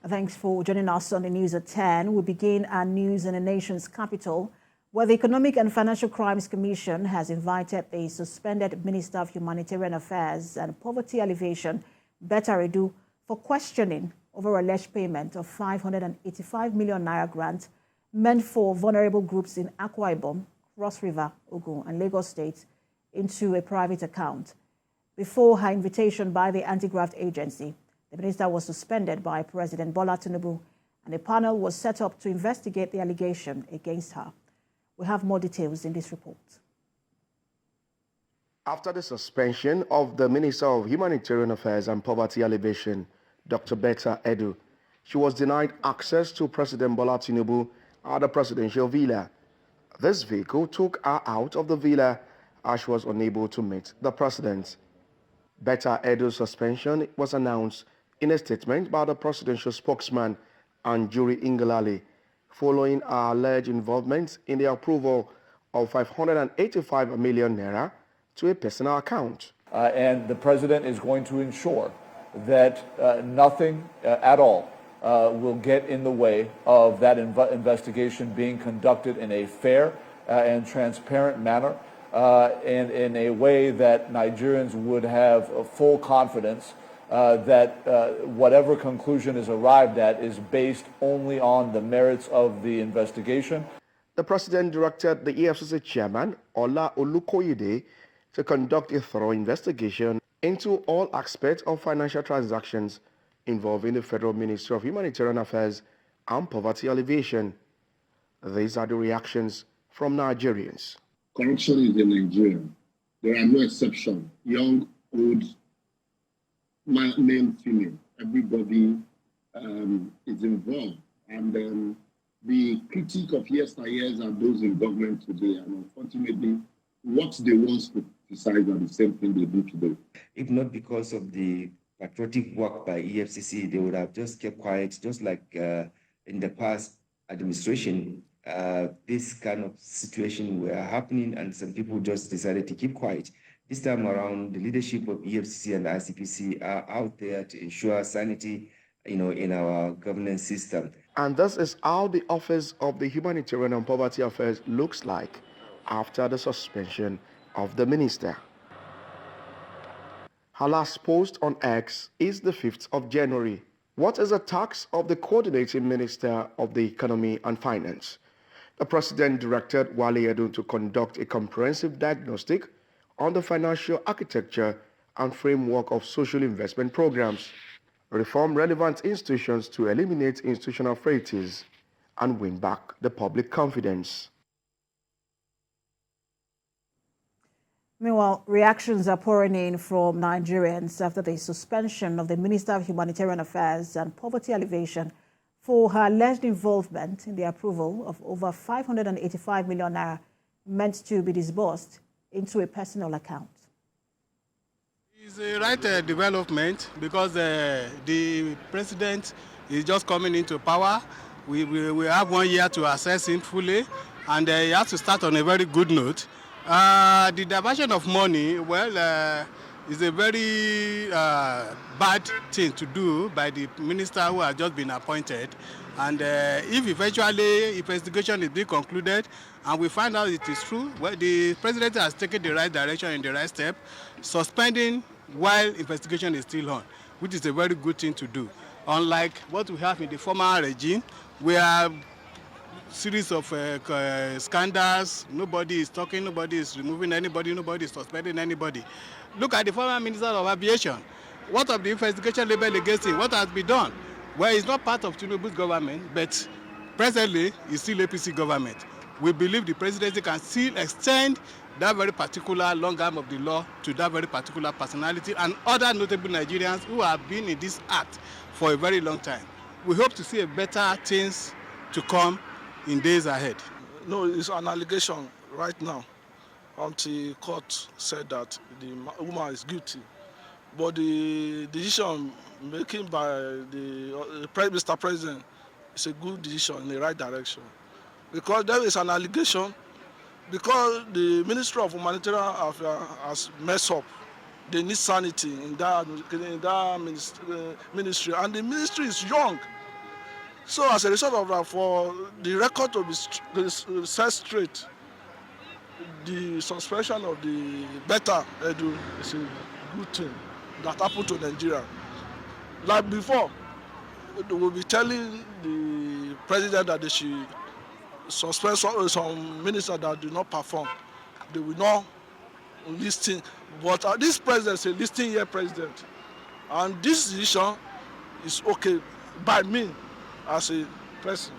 Thanks for joining us on the news at 10. We begin our news in the nation's capital, where the Economic and Financial Crimes Commission has invited the suspended Minister of Humanitarian Affairs and Poverty Alleviation, Betta, for questioning over alleged payment of 585 million naira grant meant for vulnerable groups in Akwa Ibom, Cross River, Ogun and Lagos States into a private account. Before her invitation by the anti-graft agency, the minister was suspended by President Bola Tinubu, and a panel was set up to investigate the allegation against her. We have more details in this report. After the suspension of the Minister of Humanitarian Affairs and Poverty Alleviation, Dr. Betta, she was denied access to President Bola Tinubu at the presidential villa. This vehicle took her out of the villa as she was unable to meet the president. Betta's suspension was announced in a statement by the presidential spokesman Anjuri Ngalale, following her alleged involvement in the approval of 585 million naira to a personal account. And the president is going to ensure that nothing at all will get in the way of that investigation being conducted in a fair and transparent manner, and in a way that Nigerians would have full confidence that whatever conclusion is arrived at is based only on the merits of the investigation. The president directed the EFCC chairman, Ola Olukoyede, to conduct a thorough investigation into all aspects of financial transactions involving the Federal Ministry of Humanitarian Affairs and Poverty Alleviation. These are the reactions from Nigerians. Corruption is in Nigeria. There are no exceptions. Young, old, male, female. Everybody is involved. And the critique of yesteryears are those in government today. And unfortunately, what they once criticize are the same thing they do today. If not because of the patriotic work by EFCC, they would have just kept quiet, just like in the past administration. This kind of situation were happening and some people just decided to keep quiet. This time around, the leadership of EFCC and the ICPC are out there to ensure sanity, in our governance system. And this is how the Office of the Humanitarian and Poverty Affairs looks like after the suspension of the minister. Her last post on X is the 5th of January. What is the task of the coordinating Minister of the Economy and Finance? The president directed Wale Edun to conduct a comprehensive diagnostic on the financial architecture and framework of social investment programs, reform relevant institutions to eliminate institutional frailties, and win back the public confidence. Meanwhile, reactions are pouring in from Nigerians after the suspension of the Minister of Humanitarian Affairs and Poverty Alleviation for her alleged involvement in the approval of over 585 million naira meant to be disbursed into a personal account. It's a right development because the president is just coming into power. We have 1 year to assess him fully, and he has to start on a very good note. The diversion of money, is a very bad thing to do by the minister who has just been appointed. And if eventually investigation is being concluded and we find out it is true, well, the president has taken the right direction and the right step, suspending while investigation is still on, which is a very good thing to do. Unlike what we have in the former regime, where series of scandals, nobody is talking, nobody is removing anybody, nobody is suspending anybody. Look at the former Minister of Aviation. What of the investigation label against him? What has been done? Well, it's not part of Tinubu's government, but presently it's still APC government. We believe the presidency can still extend that very particular long arm of the law to that very particular personality and other notable Nigerians who have been in this act for a very long time. We hope to see a better things to come in days ahead. No, it's an allegation right now until court said that the woman is guilty. But the decision making by the Mr. President is a good decision in the right direction. Because there is an allegation, because the Ministry of Humanitarian Affairs has messed up. They need sanity in that ministry. And the ministry is young. So as a result of that, for the record to be set straight, the suspension of the Betta Edu is a good thing that happened to Nigeria. Like before, they will be telling the president that they should suspend some ministers that do not perform. They will not listen. But this president is a listening year president. And this decision is okay by me as a person.